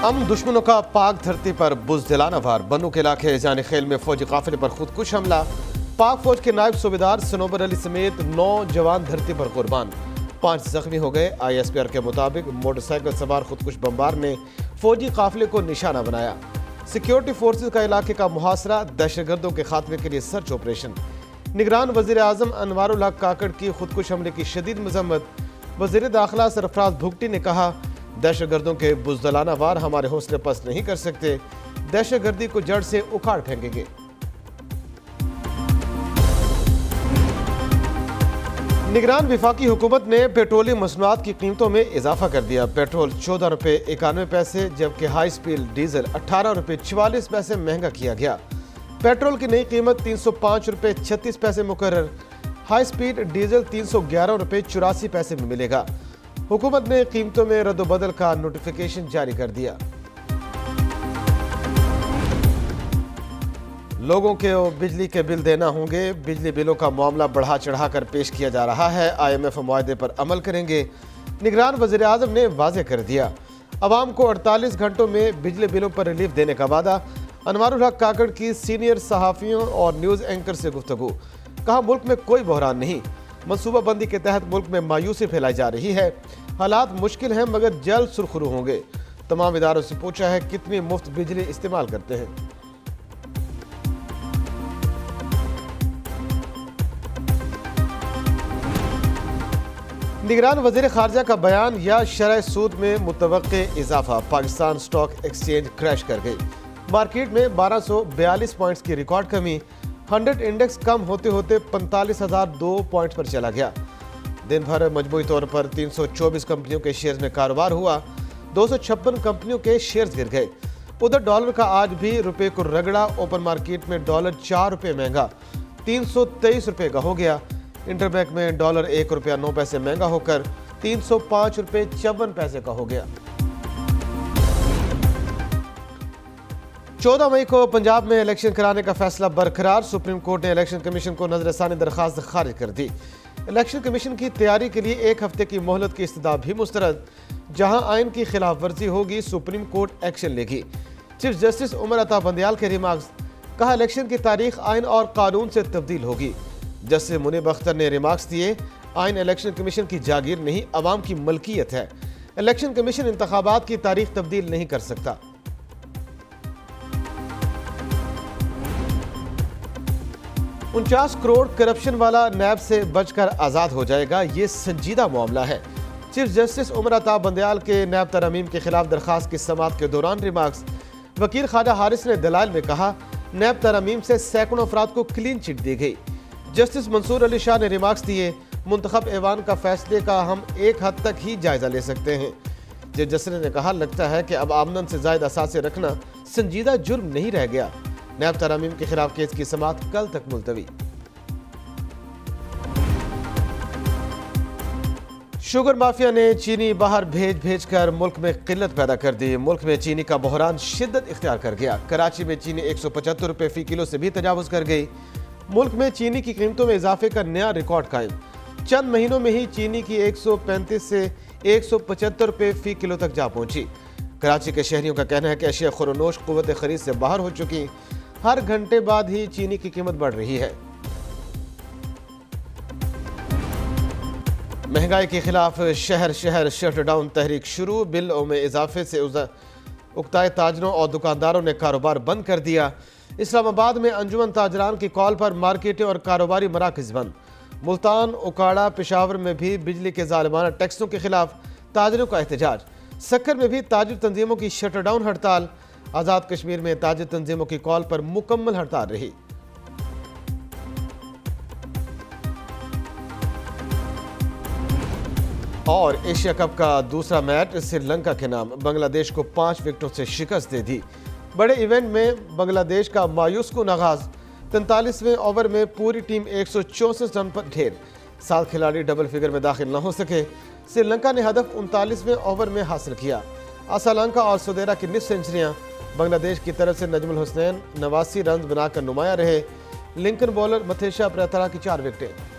हम दुश्मनों का पाक धरती पर बुज़दिलाना वार। बन्नू के इलाके जाने खेल में फौजी काफिले पर खुदकुश हमला। पाक फौज के नायब सूबेदार सनोबर अली समेत 9 जवान धरती पर कुर्बान, 5 जख्मी हो गए। ISPR के मुताबिक मोटरसाइकिल सवार खुदकुश बमबार ने फौजी काफिले को निशाना बनाया। सिक्योरिटी फोर्सेज का इलाके का मुहासरा, दहशतगर्दों के खात्मे के लिए सर्च ऑपरेशन। निगरान वज़ीर आज़म अनवारुल हक काकड़ की खुदकुश हमले की शदीद मजम्मत। वज़ीर दाखिला सरफराज भुगटी ने कहा, दहशतगर्दों के बुज़दिलाना वार हमारे हौसले पस्त नहीं कर सकते, दहशतगर्दी को जड़ से उखाड़ फेंकेंगे। निगरान वफाकी हुकूमत ने पेट्रोलियम मसनूआत की कीमतों में इजाफा कर दिया। पेट्रोल 14 रुपये 91 पैसे जबकि हाई स्पीड डीजल 18 रुपये 44 पैसे महंगा किया गया। पेट्रोल की नई कीमत 305 रुपये 36 पैसे मुकर्रर, हाई स्पीड डीजल 311 रुपये 84 पैसे में मिलेगा। हुकूमत ने कीमतों में रद्द-बदल का नोटिफिकेशन जारी कर दिया। लोगों के बिजली के बिल देना होंगे। बिजली बिलों का मामला बढ़ा चढ़ा कर पेश किया जा रहा है। IMF मुआहदे पर अमल करेंगे। निगरान वज़ीर आज़म ने वाज़ेह कर दिया, अवाम को 48 घंटों में बिजली बिलों पर रिलीफ देने का वादा। अनवारुल हक काकड़ की सीनियर सहाफ़ियों और न्यूज़ एंकर से गुफ्तगू। कहा, मुल्क में कोई बहरान नहीं, मनसूबाबंदी के तहत मुल्क में मायूसी फैलाई जा रही है। हालात मुश्किल हैं मगर जल्द सुरखरू होंगे। तमाम इदारों से पूछा है कितनी मुफ्त बिजली इस्तेमाल करते हैं। निगरान वज़ीर ख़ारजा का बयान, या शरह सूद में मुतवक्के इजाफा। पाकिस्तान स्टॉक एक्सचेंज क्रैश कर गई। मार्केट में 1242 पॉइंट्स की रिकॉर्ड कमी। 100 इंडेक्स कम होते होते 45,002 पॉइंट पर चला गया। दिन भर मजमूई तौर पर 324 कंपनियों के शेयर्स में कारोबार हुआ। 256 कंपनियों के शेयर्स गिर गए। उधर डॉलर का आज भी रुपए को रगड़ा। ओपन मार्केट में डॉलर 4 रुपये महंगा 323 रुपये का हो गया। इंटरबैंक में डॉलर 1 रुपया 9 पैसे महंगा होकर 305 रुपये 54 पैसे का हो गया। 14 मई को पंजाब में इलेक्शन कराने का फैसला बरकरार। सुप्रीम कोर्ट ने इलेक्शन कमीशन को नजरसानी दरखास्त खारिज कर दी। इलेक्शन कमीशन की तैयारी के लिए 1 हफ्ते की मोहलत की इस्तदा भी मुस्तरद। जहां आइन की खिलाफ वर्जी होगी सुप्रीम कोर्ट एक्शन लेगी। चीफ जस्टिस उमर अता बंदयाल के रिमार्क्स। कहा, इलेक्शन की तारीख आइन और कानून से तब्दील होगी। जस्टिस मुनीब अख्तर ने रिमार्क्स दिए, आइन इलेक्शन कमीशन की जागीर नहीं, अवाम की मलकियत है। इलेक्शन कमीशन इंतखाबात की तारीख तब्दील नहीं कर सकता। $49 करोड़ करप्शन वाला नैब से बचकर आज़ाद हो जाएगा, ये संजीदा मामला है। चीफ जस्टिस उमर अता बंदयाल के नैब तरमीम के खिलाफ दरखास्त की समाअत के दौरान रिमार्क्स। वकील ख्वाजा हारिस ने दलाइल में कहा, नैब तरमीम से सैकड़ों अफराद को क्लीन चिट दी गई। जस्टिस मंसूर अली शाह ने रिमार्क्स दिए, मुंतखब ऐवान का फैसले का हम एक हद तक ही जायजा ले सकते हैं। जस्टिस ने कहा, लगता है कि अब आमदन से ज़ायद असासे रखना संजीदा जुर्म नहीं रह गया। नैब तरमीम के खिलाफ केस की समाअत कल तक मुलतवी। शुगर माफिया ने चीनी बाहर भेज कर मुल्क में किल्लत पैदा कर दी। मुल्क में चीनी का बहरान शिद्दत इख्तियार कर गया। कराची में चीनी 175 रुपये फी किलो से भी तजावुज कर गई। मुल्क में चीनी की कीमतों में इजाफे का नया रिकॉर्ड कायम। चंद महीनों में ही चीनी की 135 से 175 रुपये फी किलो तक जा पहुंची। कराची के शहरियों का कहना है कि अशिया खुरोनोश कुव्वत खरीद से बाहर हो चुकी। हर घंटे बाद ही चीनी की कीमत बढ़ रही है। महंगाई के खिलाफ शहर शहर शटडाउन तहरीक शुरू। बिलों में इजाफे से उक्ताए ताजरों और दुकानदारों ने कारोबार बंद कर दिया। इस्लामाबाद में अंजुमन ताजरान की कॉल पर मार्केटें और कारोबारी मराकज़ बंद। मुल्तान, उकाड़ा, पेशावर में भी बिजली के ज़ालिमाना टैक्सों के खिलाफ ताजरों का एहतजाज। सक्कर में भी ताजिर तंजीमों की शटडाउन हड़ताल। आज़ाद कश्मीर में ताजिर तंजीमों की कॉल पर मुकम्मल हड़ताल रही। और एशिया कप का दूसरा मैच श्रीलंका के नाम। बांग्लादेश को 5 विकेटों से शिकस्त दे दी। बड़े इवेंट में बांग्लादेश का मायूस कुन आगाज। 43वें ओवर में पूरी टीम 164 रन पर ढेर। 7 खिलाड़ी डबल फिगर में दाखिल न हो सके। श्रीलंका ने हदफ 39वें ओवर में हासिल किया। असलंका और सुदेरा की निस्फ सेंचुरियां। बांग्लादेश की तरफ से नजमुल हुसैन 89 रन बनाकर नुमाया रहे। लिंकन बॉलर मथेशा प्रतरा की 4 विकेटें।